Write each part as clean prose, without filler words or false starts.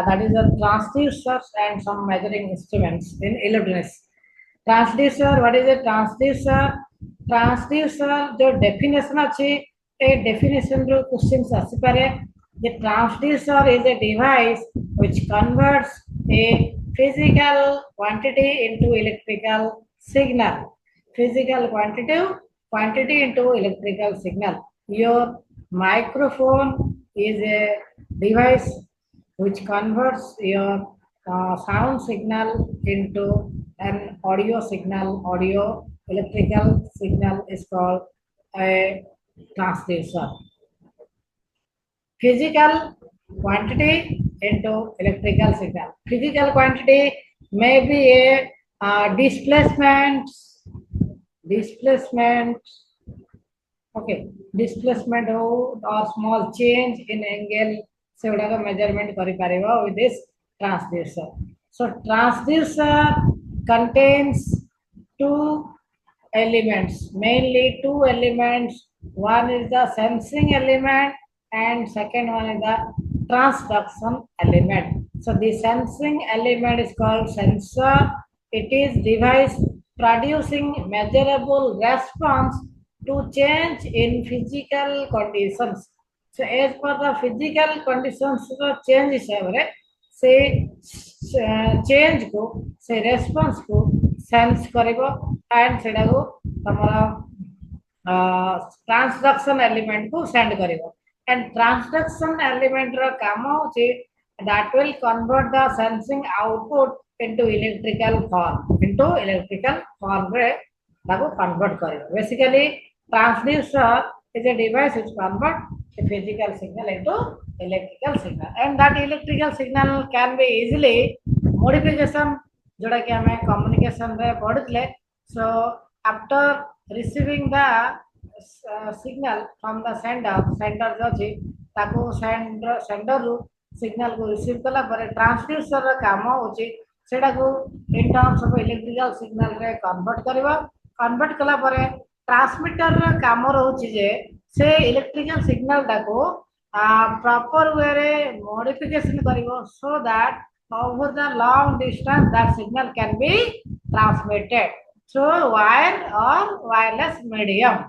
that is the transducers and some measuring instruments in electronics. Transducer, what is a transducer? Transducer, the definition अच्छी, a definition जो questions आसी पारे. The transducer is a device which converts a physical quantity into electrical signal. Physical quantity into electrical signal. Your microphone is a device which converts your sound signal into an audio signal. Audio electrical signal is called a transducer. Physical quantity into electrical signal. Physical quantity may be a displacement, okay, displacement or small change in angle. So we have measurement with this transducer. So transducer contains two elements, mainly two elements. One is the sensing element and second one is the transduction element. So the sensing element is called sensor. It is device producing measurable response to change in physical conditions. So as per the physical conditions change हिसाब से change को से response को sense करेगा and सेटा को हमारा transduction element को send करेगा. And transduction element रा काम होचे that will convert the sensing output into electrical form. रे ताको convert करेगा. Basically, transducer is a device which converts a physical signal into electrical signal, and that electrical signal can be easily modification जोड़ा कि हमें communication रे पढ़ते. So after receiving the signal from the sender जो ची ताको sender रू signal को receive कला पर transducer रा काम होची सेटा को in terms of electrical signal रे convert कला पर transmitter रा काम होची जे से electrical signal ताको proper way रे modification करिवो so that over the long distance that signal can be transmitted through wire or wireless medium.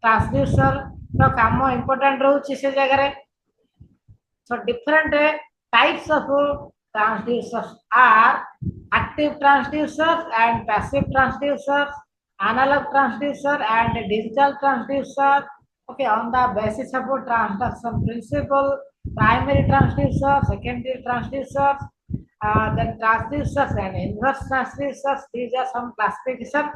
Transducer रो काम important रहउची से जगह रे. So different types of transducers are active transducers and passive transducers, analog transducer and digital transducer. Okay, on the basis of transduction principle, primary transducer, secondary transducers, then transducers and inverse transducers. These are some classification,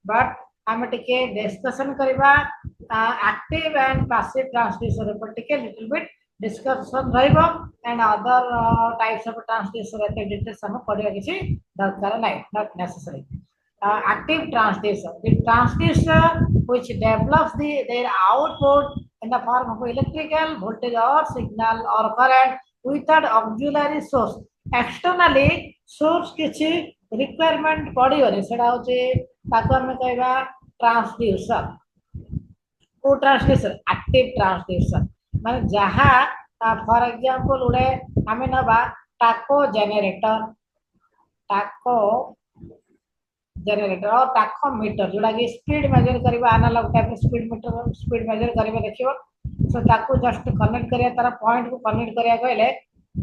but हम टिके discussion करिबा active and passive transducer पर टिके little bit discussion रहिबो and other types of transducer एते details हम पढिया किछि दरकार नै, not necessary. Active transducer, the transducer which develops their output in the form of electrical voltage or signal or current without auxiliary source. Externally source किछि requirement पडियो सेडा होचे ताको हम कहबा transducer. को transducer active transducer माने जहा फॉर एग्जांपल उडे हमें नबा टाको जनरेटर और टाको मीटर जोड़ा कि स्पीड मेजर करबा analogue type speedometer speed measure करबा देखियो. सो ताको जस्ट कनेक्ट करिया तारा पॉइंट को कनेक्ट करिया कहले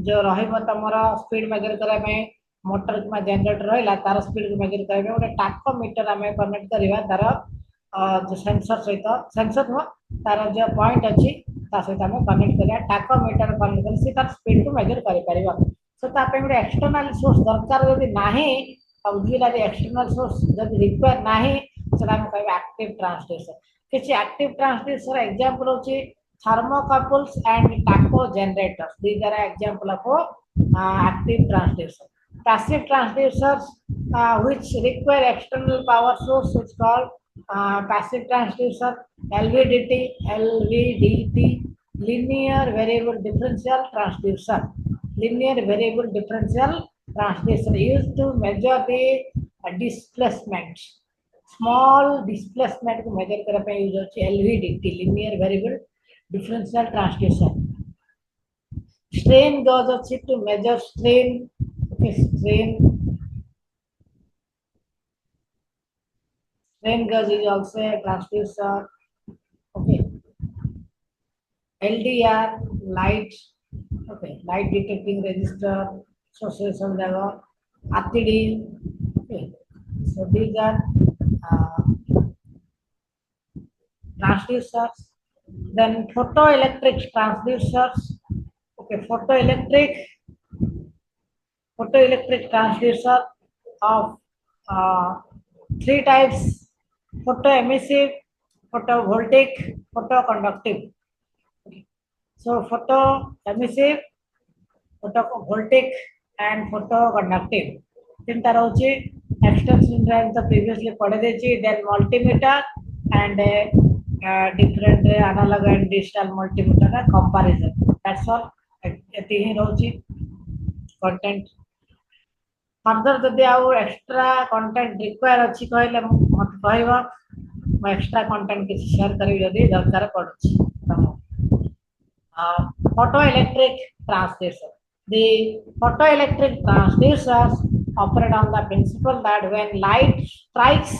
जो रहिबो तमरो स्पीड मेजर करे में मोटर किमा जनरेटर रहला तार स्पीड को मेजर करबे ओटे टाको मीटर हमें कनेक्ट करबा तार जो सेंसर सहित सेंसर हो तार जो पॉइंट अछि ता सहित हमें कनेक्ट करिया टाको मीटर कनेक्ट कर से तार स्पीड को मेजर करि परिबा. सो ता पे ओटे एक्सटर्नल सोर्स दरकार यदि नाही auxiliary external source जब require नहीं सेटा हम कहबे active transducer. किछि active transducer example होछि thermocouples and taco generators. These are example of active transducer. Passive transducers which require external power source is called passive transducer. LVDT linear variable differential transducer. Linear variable differential transducer used to measure the displacement. Small displacement को measure करने पे use होती है LVDT linear variable differential transducer. strain gauge अछि to measure strain. Okay, strain gauge is also a transducer. Okay, LDR, light, okay, light detecting resistor, association level, RTD. Okay, so these are uh, transducers. Then photoelectric transducers. Okay, photoelectric transducer of uh, three types: photoemissive, photovoltaic, photoconductive. Okay. So photoemissive, photovoltaic, and photoconductive. तीनटा रहुची extension drive तो previously पढ़े देची, then multimeter and different analog and digital multimeter comparison. That's all. एती ही रहुची content. Further जदि आउ extra content require अछि कहले मत कहबा म एक्स्ट्रा कंटेंट किछ शेयर करी जदि दरकार पड़ुछि photoelectric transducer. The photoelectric transducers operate on the principle that when light strikes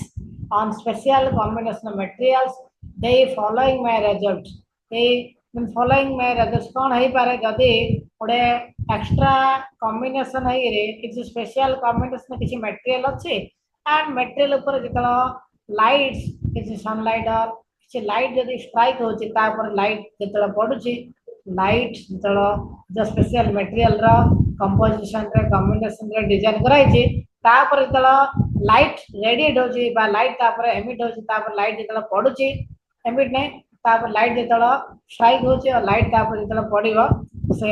on special combination of materials, they following may result. They following may result कौन है पारे जदि गोटे एक्स्ट्रा कॉम्बिनेशन है रे किसी स्पेशल कॉम्बिनेशन किसी मटेरियल अच्छे एंड मटेरियल ऊपर जितला लाइट्स किसी सनलाइट और किसी लाइट जदि स्ट्राइक होची ता पर लाइट जितला पडुची लाइट जितला जो स्पेशल मटेरियल रा कंपोजिशन रे कॉम्बिनेशन रे डिजाइन कराई छी ता पर जितला लाइट रेडिएट होची बा लाइट ता पर एमिट होची ता पर लाइट जितला पडुची एमिट ने ता पर लाइट जितला स्ट्राइक होची और लाइट ता पर जितला पडिबो से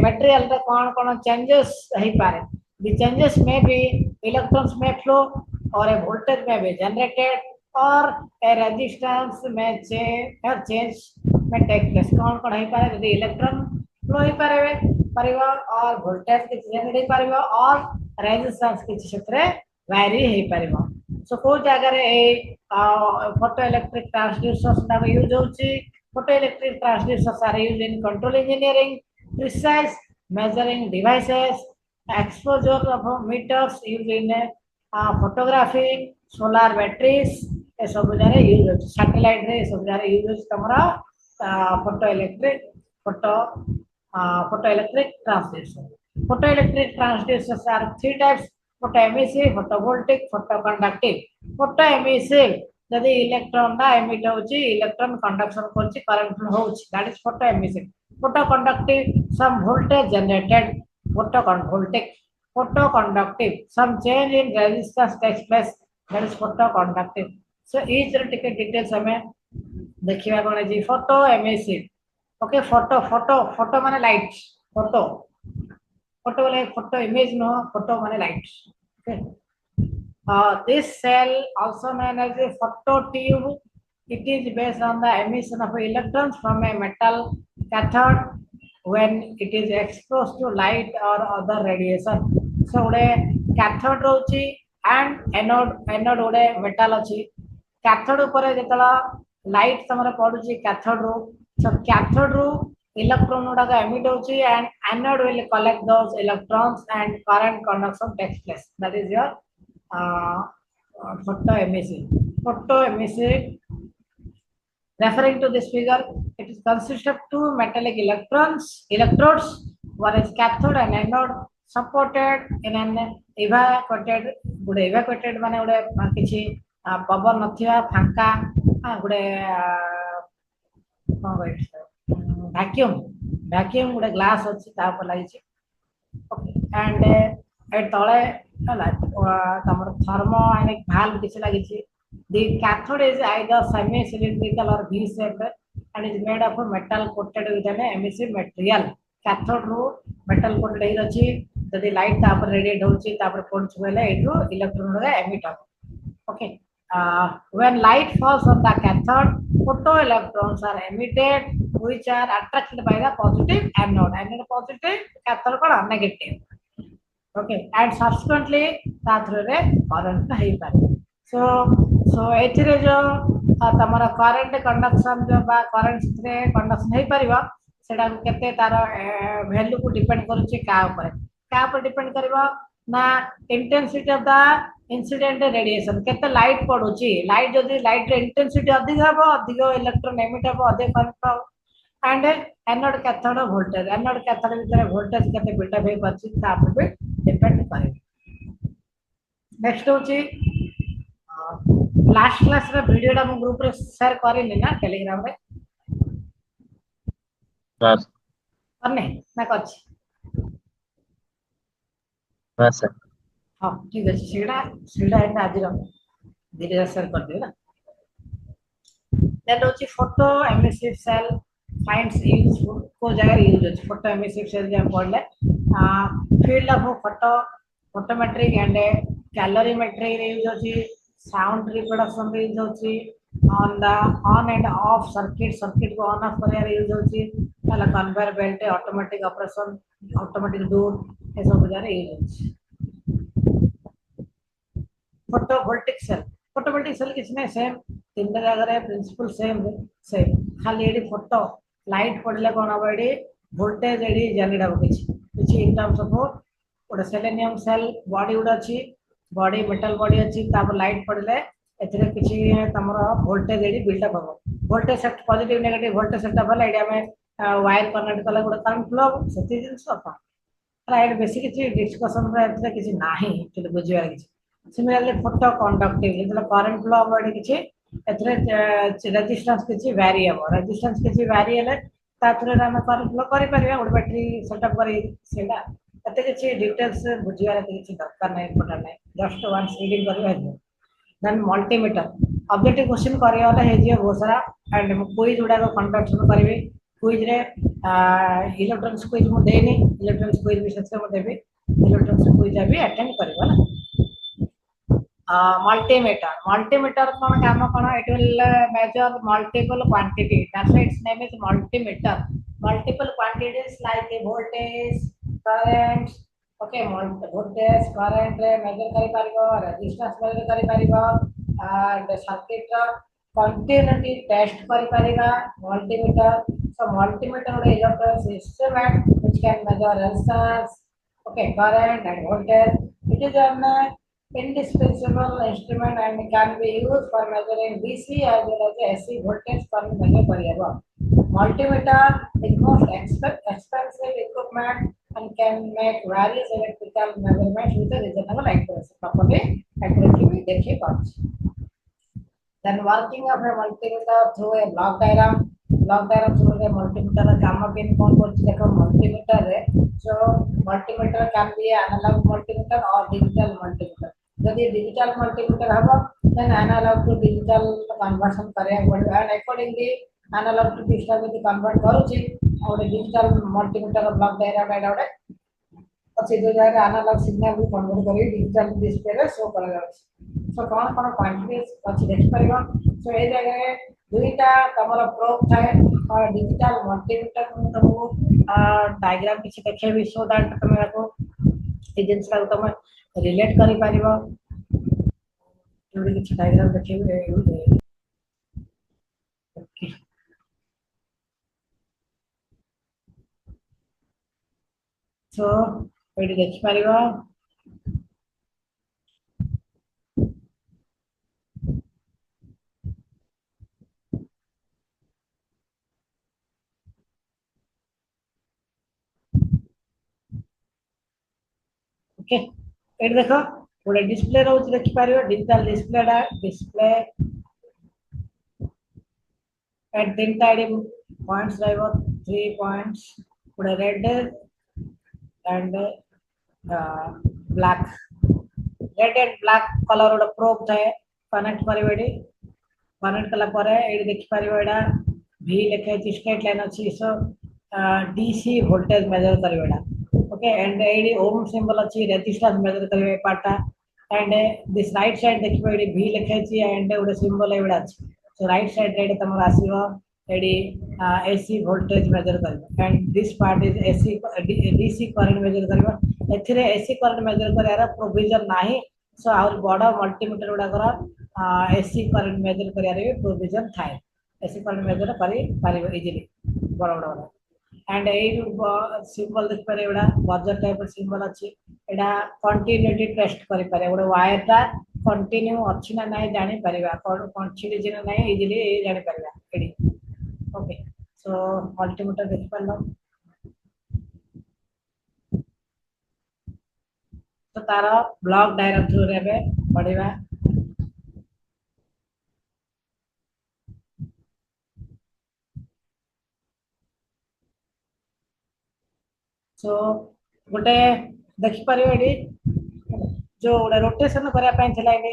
मटेरियल रे कौन चेंजेस है पारे द चेंजेस में भी इलेक्ट्रॉन्स में फ्लो और ए वोल्टेज में भी जनरेटेड और ए रेजिस्टेंस में चेंज में टेक प्लेस कौन है पारे यदि इलेक्ट्रॉन फ्लो ही पारे परिवा और वोल्टेज के जनरेट ही पारे और रेजिस्टेंस के क्षेत्र वैरी ही पारे सो को जगह रे फोटो इलेक्ट्रिक ट्रांसड्यूसर्स ना यूज होची photoelectric transducers are used in control engineering, precise measuring devices, exposure of meters used in photography, solar batteries, ये सब जगह यूज होती सैटेलाइट रे सब जगह यूज होती तमरा photoelectric transducer. Photoelectric transducers are three types: photoemissive, photovoltaic, photoconductive. Photoemissive जदि electron ना एमिट होची इलेक्ट्रॉन कंडक्शन करची करंट फ्लो होची that is photoemissive photoconductive some voltage generated photoconductive some change in resistance takes place that is photoconductive so each टिके details हमें देखिबा कोन जी फोटोएमिसिव ओके फोटो माने लाइट फोटो वाले फोटो इमेज नो फोटो माने light okay this cell also known as a phototube. It is based on the emission of electrons from a metal cathode when it is exposed to light or other radiation. So cathode rochi and anode ode metal achi cathode upare jetala light tamara paduchi cathode ro so cathode ro electron oda emit hochi and anode will collect those electrons and current conduction takes place. That is your photoemissive. Referring to this figure, it is consists of two metallic electrodes, one is cathode and anode, supported in an evacuated माने उड़े किसी पवन नथिया फांका उड़े vacuum उड़े glass अच्छी तापर लागी छी and ए तळे तमर thermodynamic valve किछ लागि छी the cathode is either semi cylindrical or V shaped and is made of metal coated with an emissive material cathode row metal coated हे अछि यदि लाइट तापर रेडिएट होछि तापर पहुंच गेले एठो इलेक्ट्रॉन रे एमिट हो okay when light falls on the cathode photoelectrons are emitted which are attracted by the positive anode positive cathode ko negative okay and subsequently that through रे current है पारे so एथिरे जो तमरा current conduction जो बा current रे conduction है परिबा सेटा केते तार वैल्यू को डिपेंड करूची का ऊपर डिपेंड करबो ना intensity of the incident radiation केते लाइट पडुची लाइट जदी लाइट रे इंटेंसिटी अधिक हबो अधिक इलेक्ट्रॉन एमिट हबो अधिक current and anode cathode voltage anode cathode भीतर वोल्टेज केते बिल्डअप हे परची ता पर भी डिपेंड करे। नेक्स्ट होची लास्ट क्लास रे वीडियो डा ग्रुप रे शेयर करिनी ना टेलीग्राम रे बस करने ना करछ बस हां ठीक है सीधा एटा आज रो धीरे शेयर कर दे ना। देन होची photo emissive cell finds useful को जगह यूज होची फोटो एमिसिव सेल जे पढ़ले field of photo photometric and calorimetry रे यूज होची साउंड रिप्रोडक्शन रे यूज होची on the on and off circuit को ऑन ऑफ करे रे यूज होची ताला conveyor belt automatic operation automatic door ए सब जगह यूज होची। फोटोवोल्टिक सेल किसी ने सेम तीन जगह प्रिंसिपल सेम खाली एडी फोटो लाइट पड़ले कोन अब एडी वोल्टेज एडी जनरेट हो किछि इन टर्म्स ऑफ ओडा सेलेनियम सेल बॉडी उडा अछि बॉडी मेटल बॉडी अछि तापर लाइट पड़ले एथरे किछि तमरो वोल्टेज एडी बिल्ड अप हो voltage set positive negative voltage set up एडी हमें वायर कनेक्ट कला गुडा करंट फ्लो सेति जिंस अपन राइट बेसिक किछि डिस्कशन रे एथरे किछि नाही एक्चुअली बुझिया किछि। सिमिलरली फोटो कंडक्टिव जेतले करंट फ्लो बॉडी किछि एथरे रेजिस्टेंस किछि वेरी हो रेजिस्टेंस किछि वेरी हेले ताथरे हम करंट फ्लो करि परिया ओड बैटरी सेटअप करि सेडा एते किछि डिटेल्स बुझिया रे किछि दरकार नै इम्पोर्टेंट नै जस्ट वंस रीडिंग करिवा है। देन मल्टीमीटर ऑब्जेक्टिव क्वेश्चन करिया वाला हे जे बहुत सारा एंड क्विज उडा को कंडक्ट करिवे क्विज रे इलेक्ट्रॉनिक्स क्विज मु देनी इलेक्ट्रॉनिक्स क्विज विशेष से मु देबी इलेक्ट्रॉनिक्स क्विज भी अटेंड करबो ना। multimeter कोन काम कोन it will measure multiple quantity that's why its name is multimeter multiple quantities like voltage current okay voltage current रे मेजर करि पारिबो रेजिस्टेंस मेजर करि पारिबो एंड सर्किट कंटिन्यूटी टेस्ट करि पारिबा मल्टीमीटर सो मल्टीमीटर रे electronic instrument which can measure resistance okay current and voltage it is an indispensable instrument and can be used for measuring DC as well as AC voltage current measure kariaba multimeter is most expensive equipment and can make various electrical measurements with a reasonable accuracy properly accurately dekhi parch then working of a multimeter through a block diagram through a multimeter काम pin कौन कौन देखो multimeter है so multimeter can be analog multimeter or digital multimeter यदि digital multimeter हबो then analogue to digital conversion करे पड़बो and accordingly analogue to digital में कन्वर्ट करूची और डिजिटल मल्टीमीटर ब्लॉक डायग्राम एडा अच्छे जो जाएगा एनालॉग सिग्नल को कन्वर्ट करी डिजिटल डिस्प्ले रे शो करा जाउछ सो कोन कोन क्वांटिटीज अच्छे देख परिबो सो ए जगह दुईटा तमरो प्रोब थाए और डिजिटल मल्टीमीटर को तुमको डायग्राम किछि देखेबी सो दैट तुम को ए जिंस का तुम रिलेट करि परिबो जोड़ी किछि डायग्राम देखेबी ओके सो एडी देख परिबो ओके एडी देखो गोटे डिस्प्ले रोज देख पारिबो डिजिटल डिस्प्ले एट तीनटा एडी पॉइंट्स रहबो 3 पॉइंट्स गोटे red and black red and black colour गोटे प्रोब थाए कनेक्ट करिबो एडी कनेक्ट कला परे एडी देख पारिबो एडा V लिखे अछि स्ट्रेट लाइन अछि सो DC वोल्टेज मेजर करिबो एडा ओके एंड एडी ओम सिंबल अछि रेजिस्टेंस मेजर करिबो पार्टा एंड दिस राइट साइड देखिबो एडी V लिखे अछि एंड गोटे सिंबल एवडा अछि सो राइट साइड रे तमर आसीबो एडी AC वोल्टेज मेजर करिबो and this part is AC DC current measure करिबो एथिरे AC करंट मेजर करियार प्रोविजन नाही सो आउर बडा मल्टीमीटर उडा कर AC करंट मेजर करियार भी प्रोविजन थाए AC करंट मेजर करि पारिबो इजीली बडा बडा एंड ए सिंबल देख पारे एडा बजर टाइप सिंबल अच्छी एडा कंटिन्यूटी टेस्ट करि पारे गोटे वायर टा कंटिन्यू अछि ना नाही जानि परिबा कोन छिड़ी जिना नाही इजिली जानि परिबा एडी ओके सो मल्टीमीटर देख पालो तो तार ब्लॉक डायग्राम थ्रू रे पढ़िबा सो गोटे देखि पारे एडी जो रोटेशन करया ପାଇଁ ଥିଲା एडी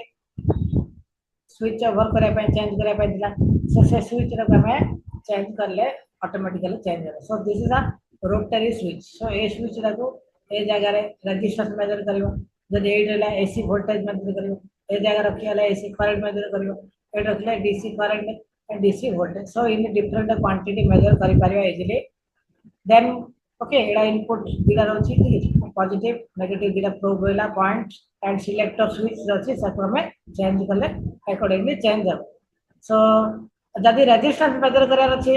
स्विच ओवर करया ପାଇଁ चेंज करया ପାଇଁ ଥିଲା सो से स्विच रे हमें चेंज करले ऑटोमेटिकली चेंज हो so this is a rotary switch so A switch रा ए जगह रे रेजिस्टेंस मेजर करिवो जदि एड रहला एसी वोल्टेज मेजर करिवो ए जगह रखियाला एसी करंट मेजर करिवो एड रखले DC current and DC voltage so in different quantity measure करि परिबा इजीली देन ओके एडा इनपुट दिला रहछि पॉजिटिव नेगेटिव दिला प्रोब होला पॉइंट एंड सिलेक्टर स्विच रहछि सब हमें चेंज करले अकॉर्डिंगली चेंज हो सो जदि रेजिस्टेंस मेजर करार अछि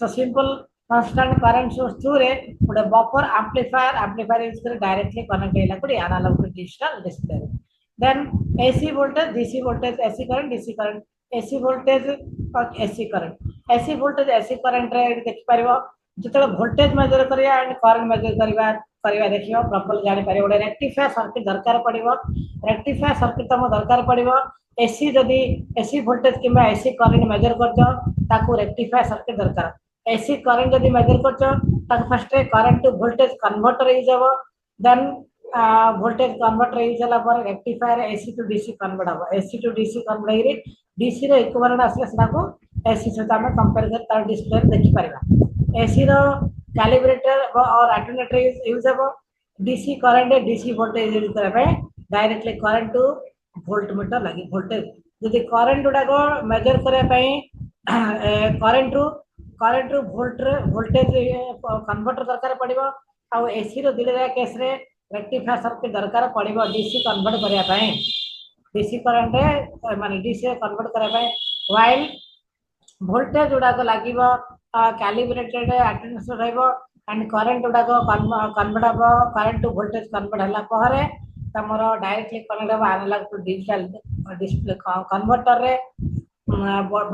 so simple constant current source through रे गोटे बफर एम्पलीफायर यूज कर डायरेक्टली कनेक्ट हैला कोडी analogue to digital display then AC voltage DC voltage AC current DC current AC voltage और एसी वोल्टेज एसी करंट रे देख परिबो जिते वोल्टेज मेजर करिया एंड करंट मेजर करिवा देखियो प्रॉपर जानि पारे ओडे रेक्टिफायर सर्किट दरकार पड़िबो रेक्टिफायर सर्किट तम दरकार पड़िबो एसी जदि एसी वोल्टेज किबा एसी करंट मेजर करजो ताको रेक्टिफायर सर्किट दरकार एसी करंट जदि मेजर करजो ताको first current to voltage converter हो जाबो देन वोल्टेज कन्वर्टर हो जाला पर rectifier AC to DC convert हो एसी टू डीसी कन्वर्ट रे डीसी रो इक्विवेलेंट आसले सनाको एसी सहित हम कंपेयर कर तार डिस्प्ले देखि परिबा एसी रो कैलिब्रेटर और अटेन्यूएटर यूज हो DC current DC voltage use करबे डायरेक्टली करंट टू वोल्टमीटर लगी वोल्टेज जदि करंट गुडा को मेजर करे पई करंट टू वोल्टेज कन्वर्टर दरकार पड़िबो आ एसी रो दिले केस रे रेक्टिफायर सर्किट दरकार पड़िबो डीसी कन्वर्ट करिया पई डीसी करंट माने डीसी कन्वर्ट करिया पई व्हाइल वोल्टेज गुडा को लागिबो कैलिब्रेटेड अटेन्यूएटर रहइबो एंड करंट गुडा को कन्वर्ट हो करंट टू वोल्टेज कन्वर्ट हला पहरे तमरो डायरेक्टली कनेक्ट हो analogue to digital display converter रे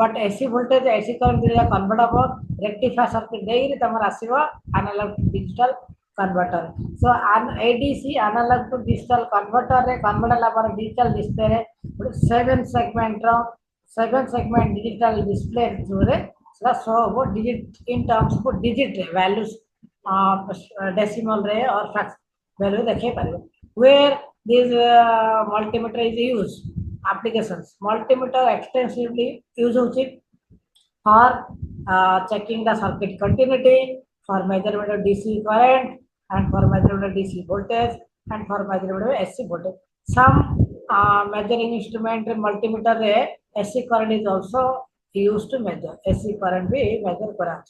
but AC voltage AC current दिले कन्वर्ट हो रेक्टिफायर सर्किट देई रे तमर आसीबो analogue to digital converter so ADC analogue to digital converter रे कन्वर्ट हला पर डिजिटल डिस्प्ले रे 7 सेगमेंट डिजिटल डिस्प्ले जोरे सो वो digit in terms of digit values decimal रे और फ्रैक्शन वैल्यू देखे पारे where this multimeter is used applications multimeter extensively used होची for checking the circuit continuity for measurement of DC current and for measurement of DC voltage and for measurement of AC voltage some measuring instrument multimeter रे AC current is also used to measure AC current भी measure करा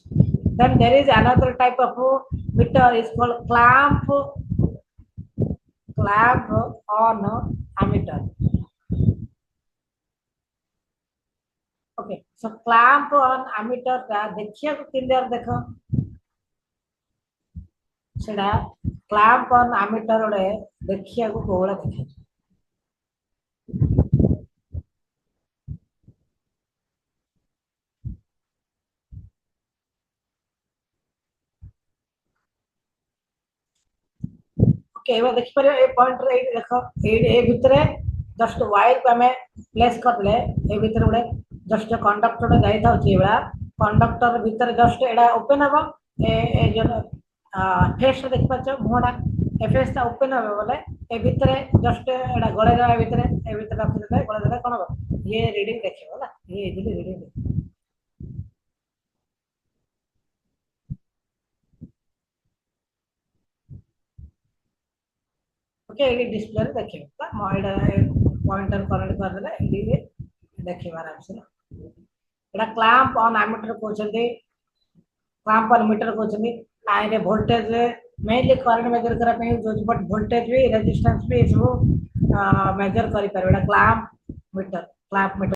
then there is another type of meter is called clamp on ammeter okay so clamp on ammeter का देखिए clear देखो सेडा clamp on ammeter रे देखिए को Cola देखे केवल देख पर ए पॉइंट रे देखो ए भितरे जस्ट वायर को हमें प्लेस करले ए भितरे उडे जस्ट कंडक्टर जाई था जेबा कंडक्टर भितरे जस्ट एडा ओपन हबो ए जो फेस देख पाछो मोडा ए फेस ता ओपन हबो बोले ए भितरे जस्ट एडा गळे जा भितरे ए भितरे रखि देता गळे देता कोन हबो ये रीडिंग देखिबो ना ये इजीली रीडिंग ओके ये डिस्प्ले रे देखिबो त मोइडा पॉइंटर करंट कर देला ये देखिबा आराम से एडा क्लैंप ऑन एमीटर कोचंदी क्लैंप ऑन मीटर कोचंदी आइरे वोल्टेज मेनली करंट मेजर करा पे यूज बट वोल्टेज भी रेजिस्टेंस भी सब मेजर करि परबा क्लैंप मीटर